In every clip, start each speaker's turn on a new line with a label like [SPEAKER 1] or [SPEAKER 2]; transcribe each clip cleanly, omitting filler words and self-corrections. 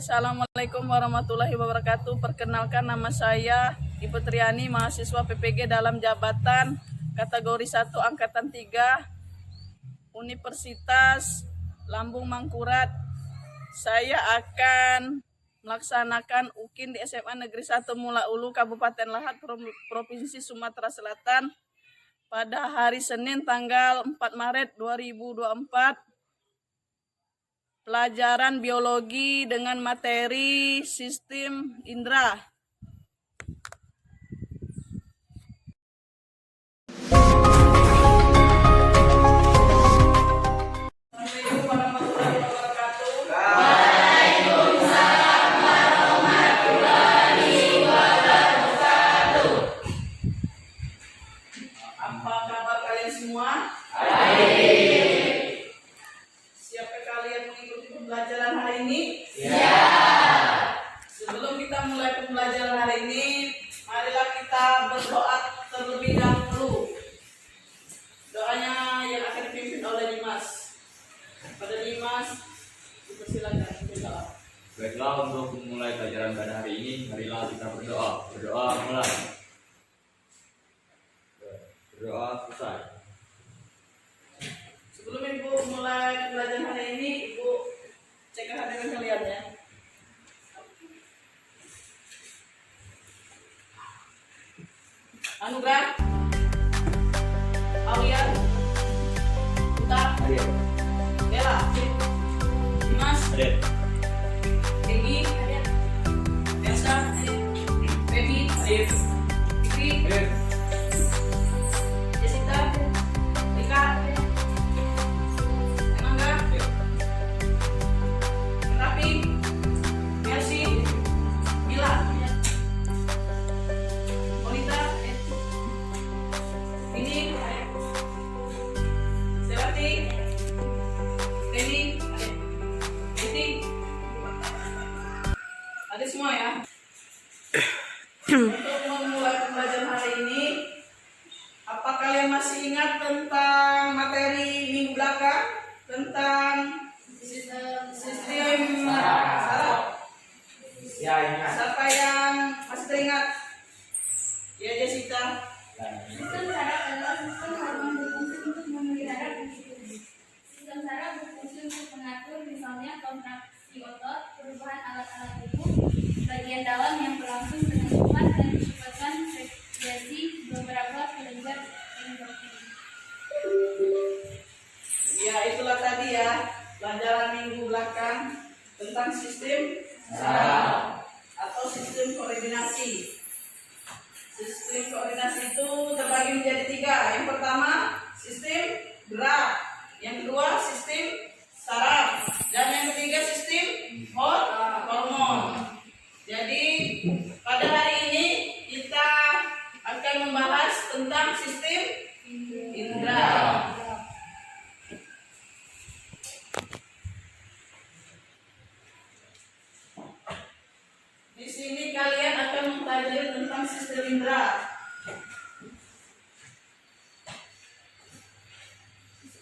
[SPEAKER 1] Assalamualaikum warahmatullahi wabarakatuh. Perkenalkan, nama saya Ibu Triani, mahasiswa PPG dalam jabatan kategori 1 angkatan 3 Universitas Lambung Mangkurat. Saya akan melaksanakan UKIN di SMA Negeri 1 Mula Ulu, Kabupaten Lahat, Provinsi Sumatera Selatan pada hari Senin tanggal 4 Maret 2024. Pelajaran biologi dengan materi sistem indera. Assalamualaikum warahmatullahi wabarakatuh.
[SPEAKER 2] Waalaikumsalam warahmatullahi wabarakatuh.
[SPEAKER 1] Apa kabar kalian semua?
[SPEAKER 2] Baik.
[SPEAKER 1] Siapkah kalian mengikuti pembelajaran hari ini?
[SPEAKER 2] Ya.
[SPEAKER 1] Sebelum kita mulai pembelajaran hari ini, marilah kita berdoa terlebih dahulu. Doanya yang akan dipimpin oleh Dimas. Pada Dimas, dipersilakan berdoa.
[SPEAKER 3] Baiklah, untuk memulai pelajaran pada hari ini, marilah kita berdoa. Berdoa mulai. Berdoa selesai.
[SPEAKER 1] Sebelum Ibu mulai pembelajaran hari ini, Ibu cek kehadiran kalian ya. Anugrah, Aulia, Uta,
[SPEAKER 3] Hadir.
[SPEAKER 1] Bella, Dimas,
[SPEAKER 3] Hadir.
[SPEAKER 1] Egi, Elsa, Feby,
[SPEAKER 3] Hadir.
[SPEAKER 1] Fikri,
[SPEAKER 3] Hadir.
[SPEAKER 1] Jessica, Rika, Emangga, Rapi, Mercy, Mila, Monita, ini, Selati, Reni, Iti, ada semua ya. Untuk memulai pembelajaran hari ini, apa kalian masih ingat tentang materi minggu belakang tentang sistem saraf?
[SPEAKER 3] Ya, ingat.
[SPEAKER 1] Siapa yang masih teringat? Ya, Jessica.
[SPEAKER 4] Sistem saraf adalah sistem hormon berfungsi untuk memelihara fungsi tubuh. Sistem saraf berfungsi untuk mengatur misalnya kontraksi otot, perubahan alat-alat tubuh, bagian dalam yang berlangsung dengan cepat dan menyebabkan sekresi beberapa kelenjar endokrin.
[SPEAKER 1] Ya, itulah tadi ya pelajaran minggu belakang tentang sistem saraf atau sistem koordinasi. Sistem koordinasi itu terbagi menjadi 3. Yang pertama, sistem gerak. Yang kedua, sistem saraf. Dan yang ketiga, sistem hormon. Jadi, pada hari ini kita akan membahas tentang sistem indera. Di sini kalian akan mempelajari tentang sistem indera.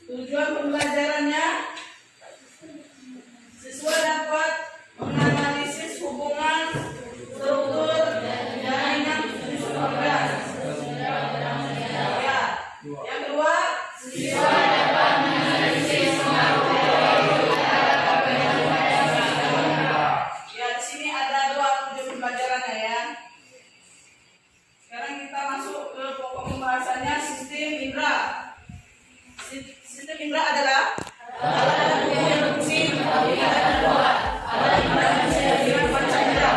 [SPEAKER 1] Tujuan pembelajarannya, siswa dapat menganalisis hubungan struktur jaringan organ. Ya. Yang kedua, siswa dapat menganalisis ya, di sini ada 2 tujuan pembelajarannya ya. Sekarang kita masuk ke pokok pembahasannya, sistem indera. Sistem indera adalah alat tubuh yang berfungsi mengetahui dan membuat alat indera yang dengan panca indera.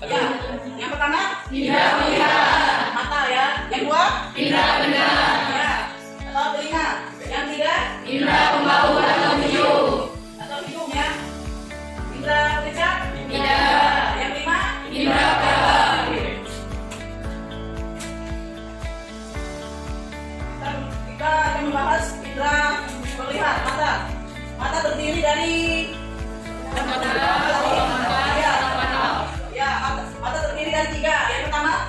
[SPEAKER 1] Ya, yang pertama indera penglihatan, mata ya. Yang kedua indera pendengaran, ya, atau telinga. Yang ketiga indera pembau atau hidung ya. Indera pericak tidak. Yang kelima indera peraba. Kita akan membahas indera melihat, mata. Mata terdiri dari ya, mata terdiri dari 3. Yang pertama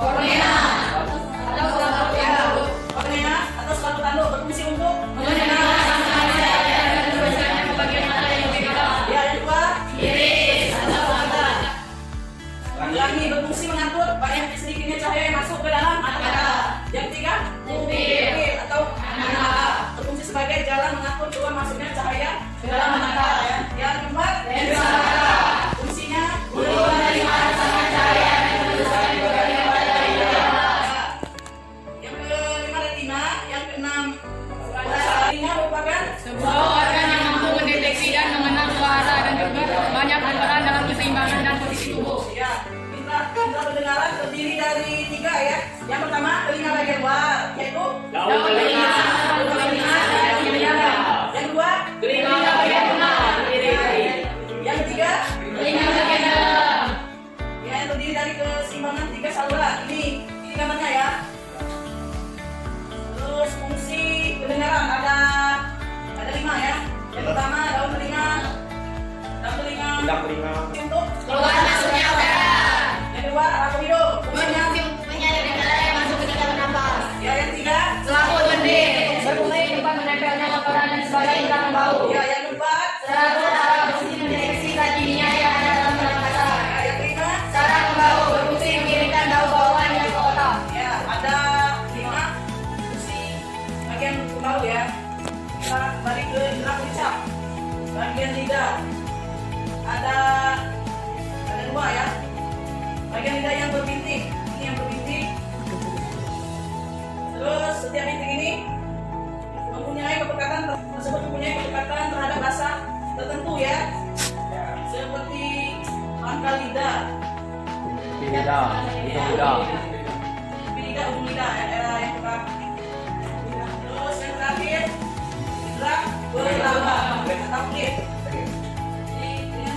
[SPEAKER 2] Kornea.
[SPEAKER 4] atau kelompok tanduk.
[SPEAKER 1] Kornea atau selaput tanduk berfungsi untuk
[SPEAKER 2] Mendengar sang manusia dan membacanya ke bagian mata yang lebih dalam.
[SPEAKER 1] ya. Yang kedua,
[SPEAKER 2] Iris atau mata.
[SPEAKER 1] lagi berfungsi mengatur banyak sedikitnya cahaya yang masuk ke dalam mata. Yang ketiga, pupil atau mata berfungsi sebagai jalan mengatur keluar masuknya cahaya ke dalam mata. Ya. Yang keempat,
[SPEAKER 2] Lensa mata.
[SPEAKER 1] fungsinya
[SPEAKER 2] Untuk menerima rangsangan cahaya dan meneruskan ke bagian mata yang lebih dalam.
[SPEAKER 1] yang kelima retina, yang keenam retina merupakan
[SPEAKER 2] Sebuah organ yang mampu mendeteksi dan mengenal suara dan juga banyak berperan dalam keseimbangan dan posisi tubuh.
[SPEAKER 1] ya. Indra pendengaran terdiri dari tiga ya. Yang pertama telinga bagian luar yaitu
[SPEAKER 3] Daun telinga.
[SPEAKER 1] daun telinga dan telinga. Yang kedua
[SPEAKER 3] Telinga bagian tengah terdiri dari
[SPEAKER 1] yang ketiga
[SPEAKER 2] Telinga bagian dalam.
[SPEAKER 1] ya yang terdiri dari keseimbangan tiga saluran. Ini gambarnya ya. Terus fungsi pendengaran ada 5 ya. Yang pertama daun telinga untuk
[SPEAKER 2] Keluar masuknya udara.
[SPEAKER 1] yang kedua rangka hidung. Fungsinya
[SPEAKER 2] Menyalir udara yang masuk ke dalam nafas.
[SPEAKER 1] ya yang ketiga
[SPEAKER 2] Selaput benih. Berfungsi tempat menempelnya kotoran dan sebagai indera pembau.
[SPEAKER 1] ya yang keempat
[SPEAKER 2] Selaput alat berfungsi mendeteksi zat kimia yang ada dalam pernapasan.
[SPEAKER 1] ya yang kelima
[SPEAKER 2] Saraf pembau berfungsi mengirimkan bau-bauan yang ke otak.
[SPEAKER 1] ya ada 5 fungsi bagian bau ya. Kita balik ke indera pericap. Bagian lidah ada 2 ya. Bagian lidah yang berbintik, ini yang berbintik. Terus setiap bintik ini mempunyai kepekatan terhadap rasa tertentu ya. Seperti pangkal lidah,
[SPEAKER 3] lidah, hidung lidah.
[SPEAKER 1] lidah, ujung lidah yang pekat. Terus yang terakhir indera peraba atau kulit. Jadi dengan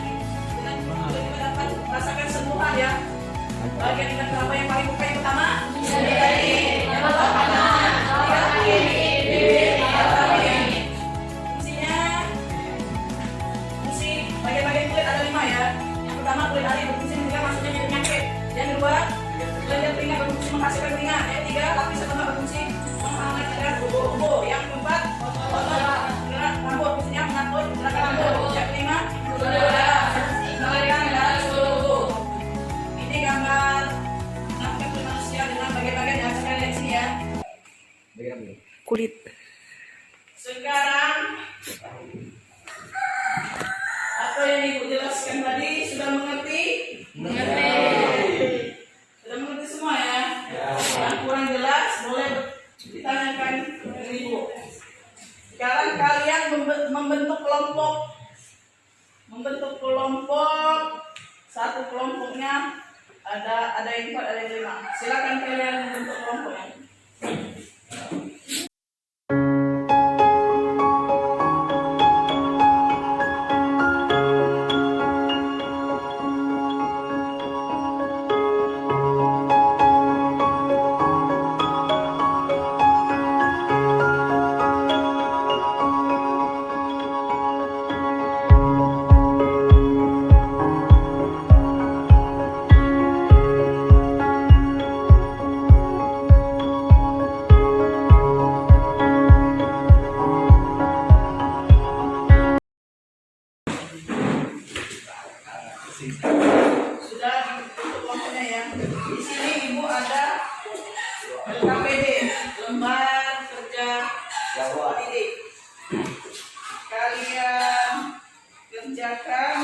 [SPEAKER 1] kita dapat merasakan sentuhan ya. Bagian indera peraba yang paling buka yang pertama
[SPEAKER 2] Jari, yang kedua tangan, telapak kaki, bibir, mata, telinga.
[SPEAKER 1] fungsi bagian-bagian kulit ada 5 ya. Yang pertama kulit ari berfungsi mencegah masuknya penyakit. Yang kedua kulit telinga berfungsi menghasilkan telinga. Yang ketiga lapisan lemak berfungsi menghangatkan bumbu. Yang keempat otot rambut fungsinya mengatur gerakan rambut. Yang kelima udara mengalirkan darah ke seluruh tubuh. Ini gambar mengatur kulit manusia dengan bagian-bagian yang saya lihat di sini ya.
[SPEAKER 5] Kulit.
[SPEAKER 1] Sekarang apa yang ibu jelaskan tadi sudah mengerti? Sudah mengerti semua ya? Yang kurang jelas boleh ditanyakan ke ibu. Sekarang kalian membentuk kelompok. Satu kelompoknya ada yang 4, ada yang 5. Silakan kalian membentuk kelompoknya. Sudah untuk kelompoknya ya. Di sini ibu ada LKPD, lembar kerja siswa didik. Kalian kerjakan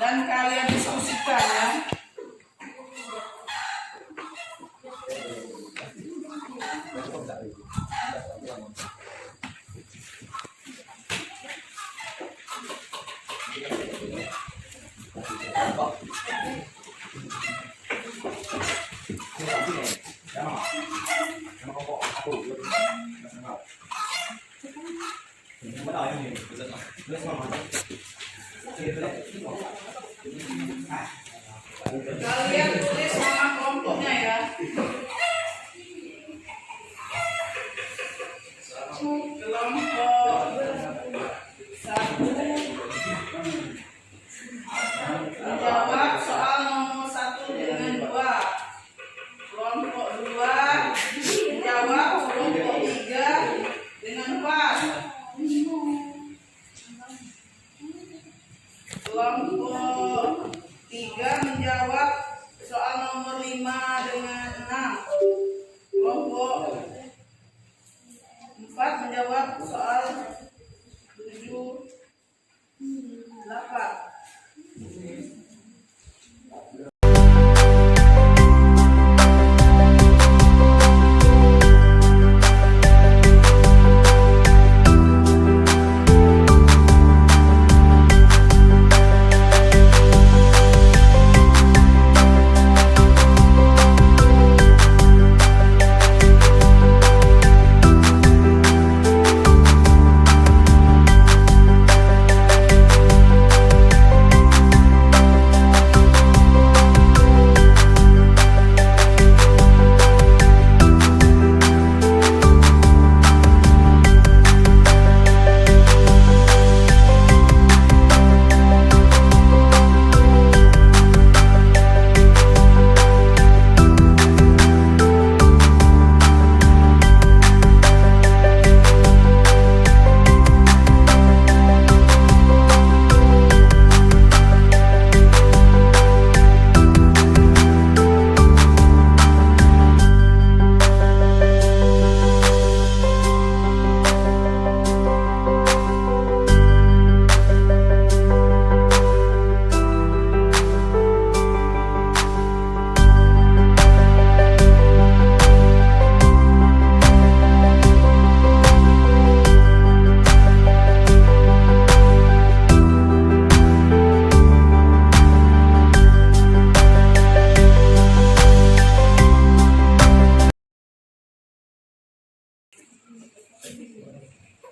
[SPEAKER 1] dan kalian diskusikan ya. Kalian tulis nama kelompoknya ya. Kelompok 1 menjawab soal nomor 1 dengan 2. Kelompok 3 menjawab soal nomor 5 dengan 6. Kelompok 4 menjawab soal 7, 8.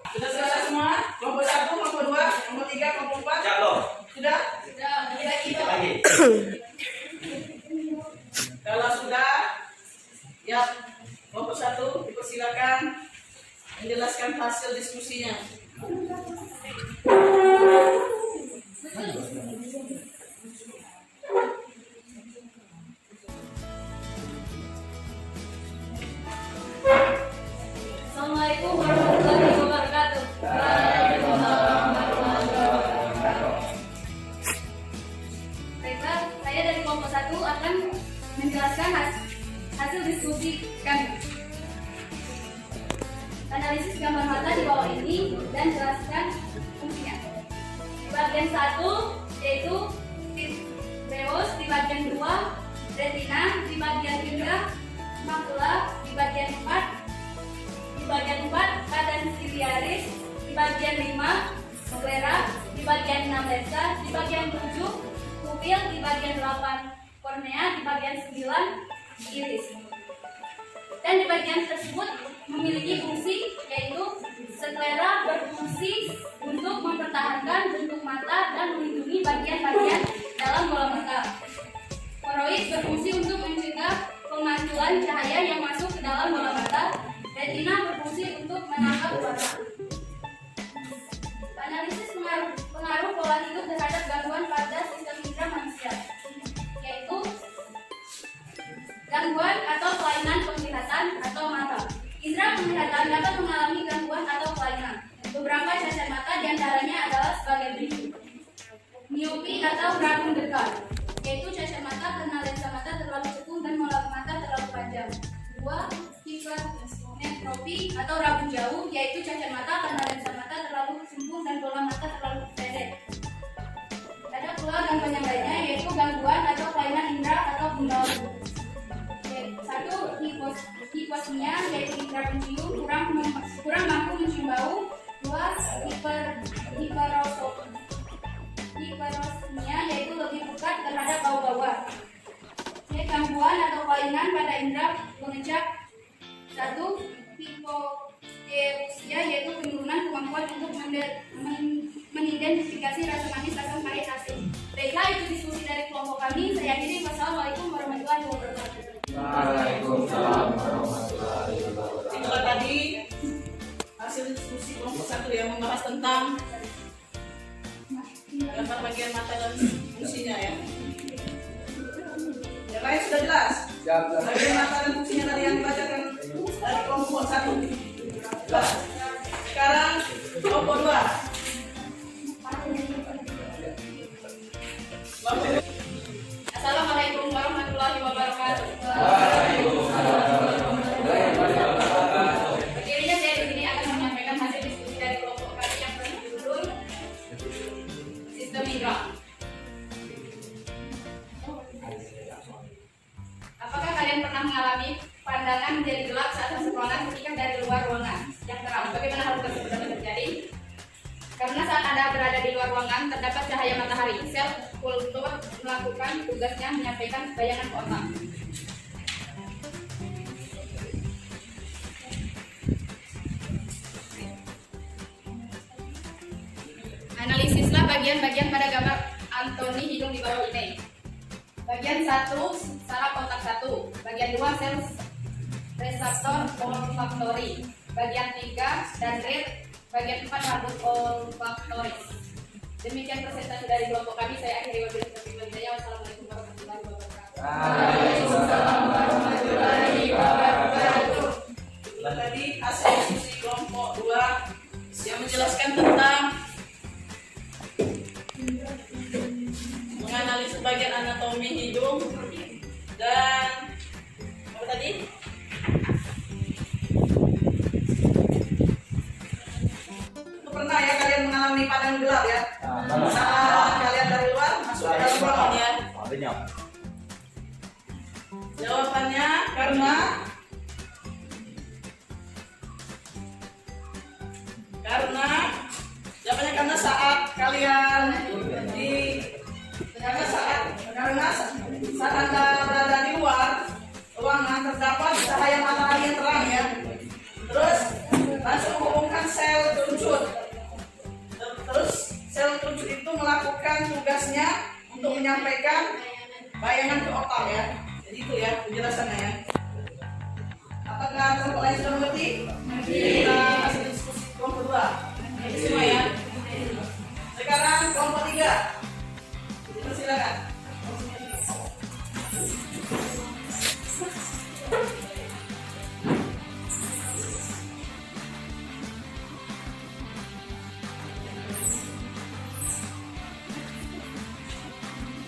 [SPEAKER 1] Sudah selesai semua? Kelompok 1, kelompok 2, kelompok 3, kelompok 4?
[SPEAKER 3] Siap loh.
[SPEAKER 1] Sudah?
[SPEAKER 3] Kita lagi.
[SPEAKER 1] Kalau sudah, ya kelompok 1 dipersilakan menjelaskan hasil diskusinya.
[SPEAKER 4] Assalamualaikum warahmatullahi wabarakatuh. Baiklah, saya dari kelompok 1 akan menjelaskan hasil diskusi kami. Analisis gambar mata di bawah ini dan jelaskan fungsinya. Di bagian 1 yaitu breos, di bagian 2 retina, di bagian 3 makula, di bagian 4 keadaan siliaris, di bagian 5 sklera, di bagian 6 lensa, di bagian 7 pupil, di bagian 8 kornea, di bagian 9 iris. Dan di bagian tersebut memiliki fungsi, yaitu sklera berfungsi untuk mempertahankan bentuk mata dan melindungi bagian-bagian dalam bola mata. Koroid berfungsi untuk mencegah pemantulan cahaya yang masuk ke dalam bola mata. Retina berfungsi untuk menangkap warna. Analisis pengaruh pola hidup terhadap gangguan pada sistem indera manusia, yaitu gangguan atau kelainan penglihatan atau mata. Indera penglihatan dapat mengalami gangguan atau kelainan. Beberapa cacat mata diantaranya adalah sebagai berikut: miopi atau rabun dekat, yaitu cacat mata karena lensa mata terlalu cekung dan bola mata terlalu panjang. 2. Hipermetropi atau rabun jauh, yaitu cacat mata karena lensa mata terlalu sempit dan bola mata terlalu pendek. Ada pula gangguan yang lainnya, yaitu gangguan atau kelainan indera atau bundalu. 1. Hiposmia, yaitu indera pencium kurang mampu mencium bau. 2. Hiperosmia, yaitu lebih pekat terhadap bau-bauan. Gangguan atau kelainan pada indera pengecap. 1. Hipokeusia, yaitu penurunan kemampuan untuk mengidentifikasi rasa manis, rasa pahit, asin. Baiklah, itu diskusi dari kelompok kami. Saya akhiri. Wassalamualaikum warahmatullahi wabarakatuh.
[SPEAKER 3] Waalaikumsalam warahmatullahi wabarakatuh.
[SPEAKER 1] Itulah tadi hasil diskusi kelompok 1 yang membahas tentang gambar bagian mata dan fungsinya ya. Yang lain sudah jelas? Bagian mata dan fungsinya tadi yang dibacakan dari kelompok 1. Jelas. Sekarang kelompok 2.
[SPEAKER 2] sistem indera. Apakah kalian pernah mengalami pandangan menjadi gelap saat masuk ruangan ketika dari luar ruangan yang terang? Bagaimana hal tersebut dapat terjadi? Karena saat Anda berada di luar ruangan, terdapat cahaya matahari. Sel kultur melakukan tugasnya menyampaikan bayangan ke otak. Analisislah bagian-bagian pada gambar Anthony hidung di bawah ini. Bagian 1, saraf otak 1. Bagian 2, sel reseptor olfaktori. Bagian 3, dendrit. Bagian 4, rambut olfaktoris. Demikian presentasi dari kelompok kami. Saya akhiri wabillahi taufiq wal hidayah. Wassalamualaikum warahmatullahi wabarakatuh.
[SPEAKER 1] Waalaikumsalam warahmatullahi wabarakatuh. Tadi hasil diskusi kelompok 2 yang menjelaskan tentang menganalisis bagian anatomi hidung dan apa tadi? Itu pernah ya kalian mengalami pandangan gelap ya? Saat kalian dari luar masuk ke dalam ruangan ya?
[SPEAKER 3] Banyak.
[SPEAKER 1] Jawabannya karena jawabannya karena saat kalian saat Anda berada di luar ruangan terdapat cahaya matahari yang terang ya. Terus langsung menghubungkan sel tuncut. Terus sel tuncut itu melakukan tugasnya untuk menyampaikan bayangan ke otak ya. Jadi itu ya penjelasannya ya. Apakah kelompok lain sudah mengerti? Kita masih diskusi kelompok 2. Ini semua ya. Sekarang kelompok 3. Silakan.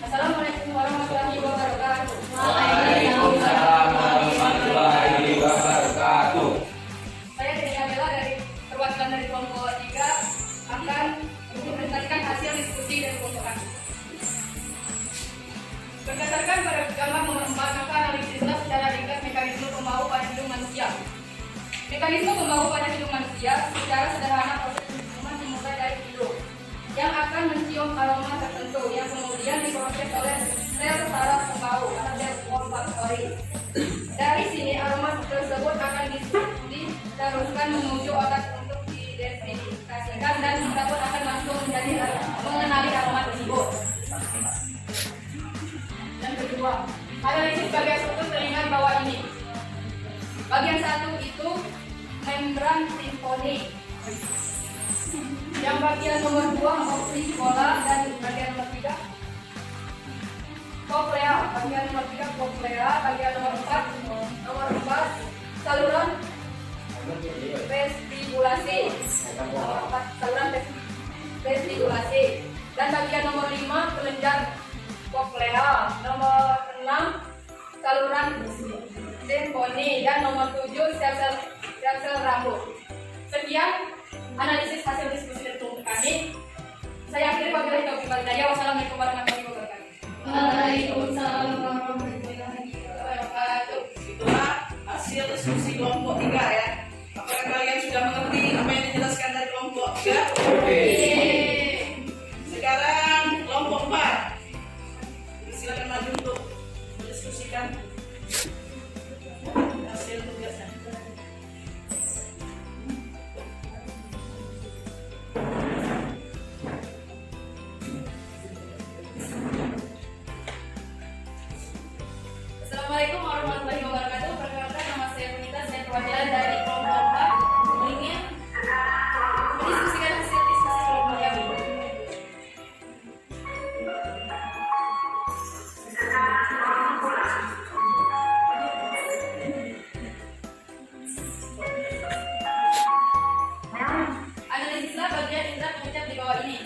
[SPEAKER 2] Assalamualaikum warahmatullahi wabarakatuh.
[SPEAKER 3] Waalaikumsalam warahmatullahi wabarakatuh.
[SPEAKER 2] Saya Denia Bella dari perwakilan dari kelompok 3 akan mempresentasikan hasil diskusi dari kelompok kami. Berdasarkan pada gambar nomor 4, maka analisislah secara ringkas mekanisme pembau pada hidung manusia. Mekanisme pembau pada hidung manusia secara sederhana proses penciuman dimulai dari hidung yang akan mencium aroma tertentu yang kemudian diproses oleh sel saraf pembau atau sel olfaktori. Dari sini aroma tersebut akan diteruskan menuju otak untuk diidentifikasikan dan kita pun akan langsung mengenali aroma tersebut. Yang kedua, analisis bagian struktur telinga bawah ini. Bagian 1 itu membran simfonik. Yang bagian nomor 2 oksipola dan bagian nomor 3 koklea. Bagian nomor 3 koklea, bagian nomor 4 saluran vestibulasi. Nomor 4 saluran vestibulasi. Dan bagian nomor 5 kelenjar koklea. Nomor 6 saluran simponi dan nomor 7 sel-sel rambut. Sekian analisis hasil diskusi dari kelompok kami. Saya akhiri wabillahi taufiq wal hidayah. Wassalamualaikum warahmatullahi wabarakatuh.
[SPEAKER 4] Waalaikumsalam warahmatullahi wabarakatuh.
[SPEAKER 1] Itulah hasil diskusi kelompok 3 ya. Apakah kalian sudah mengerti apa yang dijelaskan dari kelompok 3? Sekarang kelompok 4. Silakan maju untuk mendiskusikan hasil tugasnya.
[SPEAKER 2] Assalamualaikum warahmatullahi wabarakatuh. Perkenalkan, nama saya Punita, saya perwakilan dari kelompok 4 ingin mendiskusikan hasil diskusi kelompok kami. Analisislah bagian indera pengucap di bawah ini.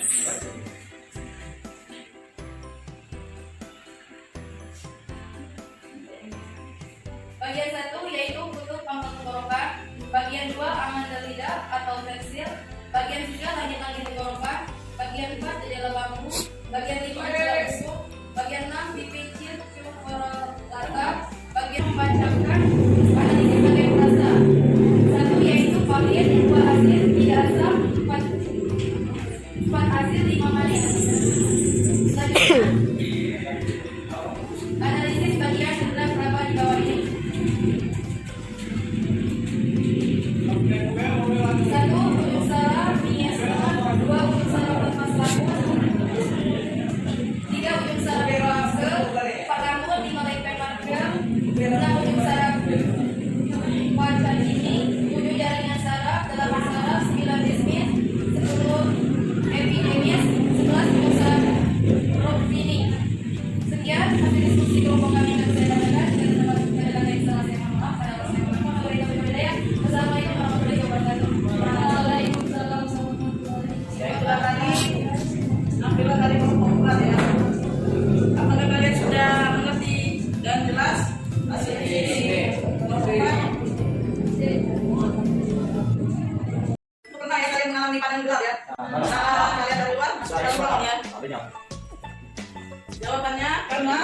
[SPEAKER 2] Bagian 1 yaitu kutub pangkal tenggorokan, bagian 2 amandel lidah atau fraksil, bagian 3 langit-langit tenggorokan, bagian bagian 4 jendela bambu, bagian 5 jendela busuk, bagian 6 dipicil rata, bagian membacakan analisis bagian frasa. 1 yaitu Paulian, 2 hasil, 3 asam, 4 hasil, 5 manis. Selanjutnya analisis bagian jumlah berapa di bawah ini. 1 untuk salah minus 2 untuk salah lepas laku, 3 untuk salah bebas 4 rambut 5 lempeng marker, 6 untuk salah wajah ini, 7 jaringan saraf, 8 saraf, 9 desmin, 10 epidemis, 11 untuk salah rob ini. Sekian hasil diskusi kelompok kami yang saya dapatkan dengan termasuk adalah yang salah saya mohon maaf pada Allah saya mohon maaf. Assalamualaikum warahmatullahi wabarakatuh. Waalaikumsalam warahmatullahi wabarakatuh.
[SPEAKER 1] Baiklah tadi ambillah dari kelompok 4 ya. Apakah kalian sudah mengerti dan jelas hasil ini? Kelompok 4. Pernah ya kalian mengalami padang gelap ya? Saat kalian dari luar masuk dalam ruangan ya? Jawabannya karena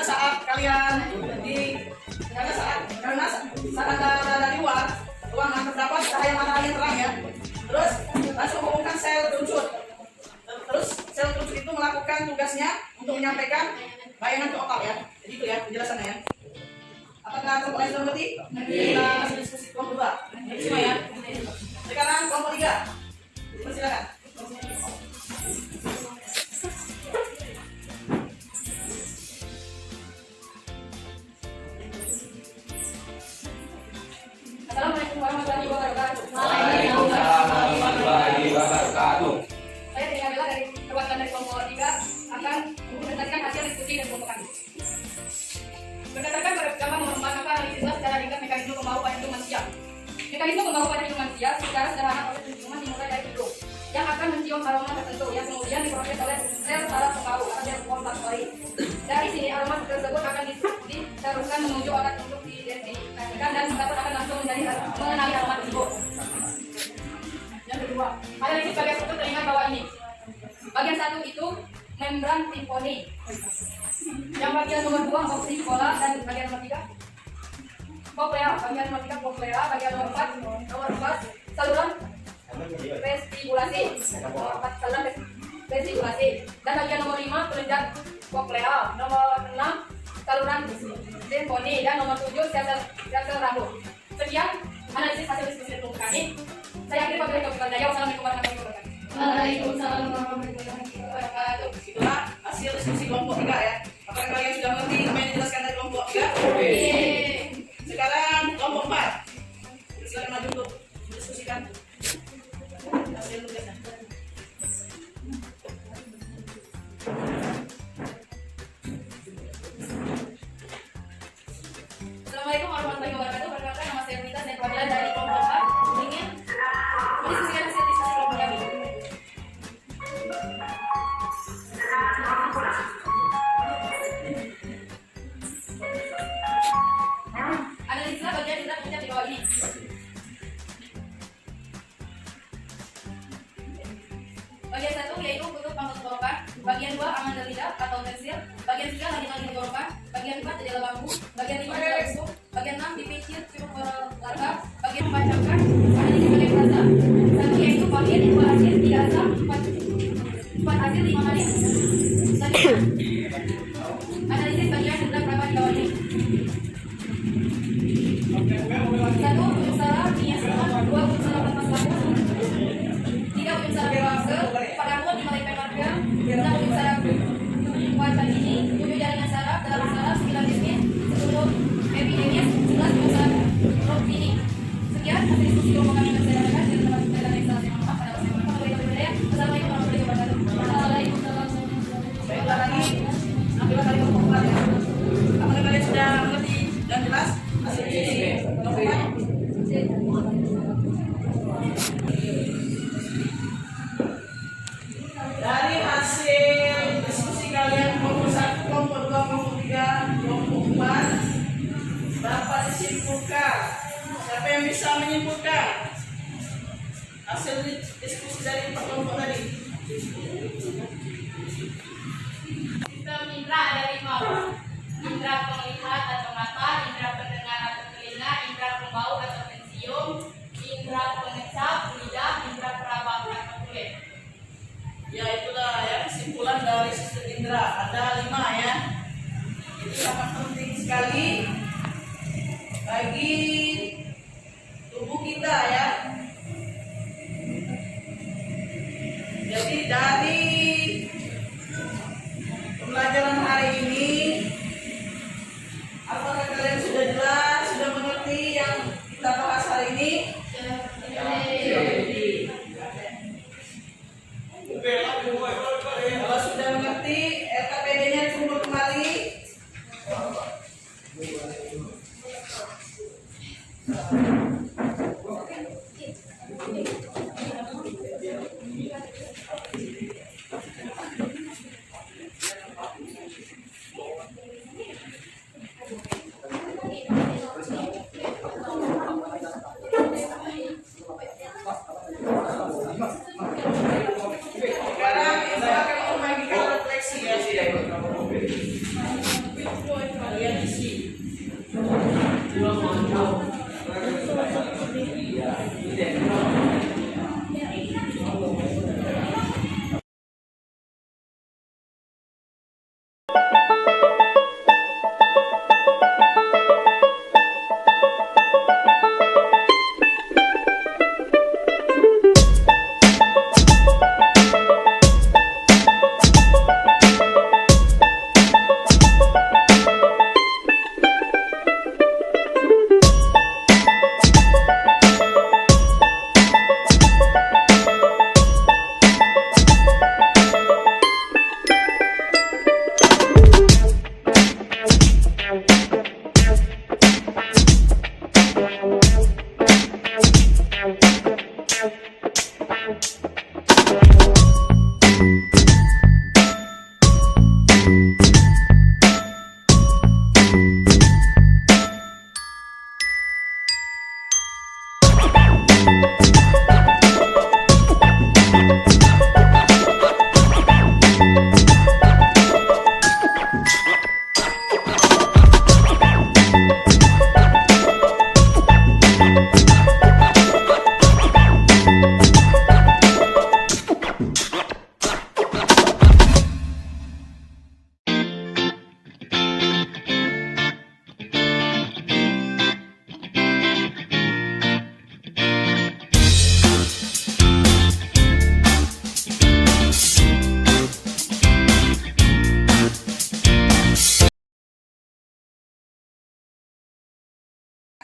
[SPEAKER 1] saat kalian karena saat dari luar ruangan terdapat cahaya matahari yang terang ya. Terus langsung menghubungkan sel kerucut. Terus sel kerucut itu melakukan tugasnya untuk menyampaikan bayangan ke otak ya. Jadi itu ya penjelasannya ya. Apakah kelompok lain sudah mengerti? Kita masih diskusi kelompok 2. Ini semua ya. Sekarang kelompok 3. Silakan.
[SPEAKER 2] Assalamualaikum warahmatullahi wabarakatuh.
[SPEAKER 3] Waalaikumsalam warahmatullahi wabarakatuh.
[SPEAKER 2] Saya Tina Bella dari perwakilan dari kelompok 3 akan mempresentasikan hasil diskusi dan kelompok kami. Berdasarkan pada gambar nomor 4, maka analisislah secara ringkas mekanisme pembahu pada hidup manusia. Mekanisme pembahu pada hidup manusia secara sederhana proses penciuman dimulai dari hidung yang akan mencium aroma tertentu yang kemudian diproses oleh sel saraf pembahu atau sel olfaktori. Dari sini aroma tersebut akan diteruskan menuju otak untuk diidentifikasikan dan dapat akan langsung mengenali aroma tersebut. Yang kedua, analisis bagian struktur telinga bawah ini. Bagian 1 itu membran timpani. Yang bagian nomor 2 opsi pola dan bagian nomor 3 koklea. Bagian nomor 3 koklea, bagian nomor 4 saluran vestibulasi. Nomor 4 saluran vestibulasi. Dan bagian nomor 5 kelenjar koklea. Nomor 6 saluran timpani dan nomor 7 sel rambut. Sekian analisis hasil diskusi kelompok kami. Saya akhiri pembicaraan Dr. Daya. Wassalamualaikum warahmatullahi wabarakatuh.
[SPEAKER 4] Waalaikumsalam warahmatullahi wabarakatuh.
[SPEAKER 1] Itulah hasil diskusi kelompok 3 ya. Apakah kalian sudah mengerti apa yang dijelaskan dari kelompok 3? Sekarang kelompok 4. Silakan maju untuk mendiskusikan hasil tugasnya.
[SPEAKER 2] Assalamualaikum warahmatullahi wabarakatuh. Perkenalkan nama saya Rita, saya perwakilan dari kelompok 4 ingin mendiskusikan hasil diskusi kelompok kami. Analisislah bagian indera pencet di bawah ini. Bagian 1 yaitu kutub pangkal tenggorokan, bagian 2 aman dan lidah atau tensil, bagian 3 langit-langit tenggorokan, bagian 4 jendela bambu, bagian 5 jendela busuk, bagian 6 dipicil larva, bagian membacakan analisis bagian frasa. 1 yaitu Paulian, 2 hasil, 3 asam, 4 hasil, 5 manis. Selanjutnya analisis bagian jumlah berapa di bawah ini. 1 untuk salah minus 2 untuk salah lepas laku, 3 untuk salah bebas 4 rambut 5 lempeng marker, 6 untuk salah wajah ini, 7 jaringan saraf, 8 saraf, 9 desmin, 10 epidemis, 11 untuk salah rob ini. Sekian hasil diskusi kelompok kami yang saya dapatkan dan termasuk adalah yang salah saya mohon maaf pada Allah saya mohon maaf. Assalamualaikum warahmatullahi wabarakatuh.
[SPEAKER 4] Waalaikumsalam warahmatullahi wabarakatuh.
[SPEAKER 1] Baiklah lagi ambillah dari kelompok 4 ya. Apakah kalian sudah mengerti dan jelas hasil ini? Kelompok 4. Dari hasil diskusi kalian kelompok 1, kelompok 2, kelompok 3, kelompok 4 dapat disimpulkan. Siapa yang bisa menyimpulkan? hasil diskusi dari kelompok tadi.
[SPEAKER 4] Sistem indera ada 5. Indera penglihat atau mata, indera pendengar atau telinga, indera pembau atau pencium, indera pengecap lidah, indera peraba atau kulit.
[SPEAKER 1] Ya itulah ya kesimpulan dari sistem indera ada 5 ya. Itu sangat penting sekali bagi tubuh kita ya. Jadi dari pembelajaran hari ini, apakah kalian sudah jelas, sudah mengerti yang kita bahas hari ini? Kalau sudah mengerti, LKPD-nya kumpul kembali. Sekarang kita akan membagikan refleksi ya. Kalian isi.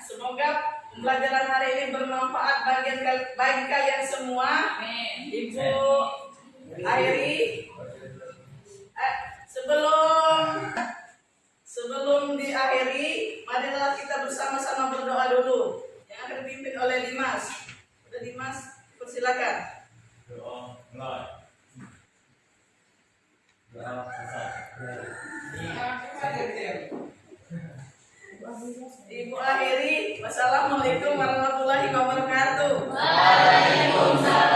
[SPEAKER 1] Semoga pembelajaran hari ini bermanfaat bagi kalian semua. Ibu Airi, sebelum diakhiri, marilah kita bersama-sama berdoa dulu. Yang akan dipimpin oleh Dimas. Dimas, persilakan.
[SPEAKER 3] Doa mulai.
[SPEAKER 1] Ibu akhiri, wassalamualaikum warahmatullahi wabarakatuh.
[SPEAKER 4] Waalaikumsalam.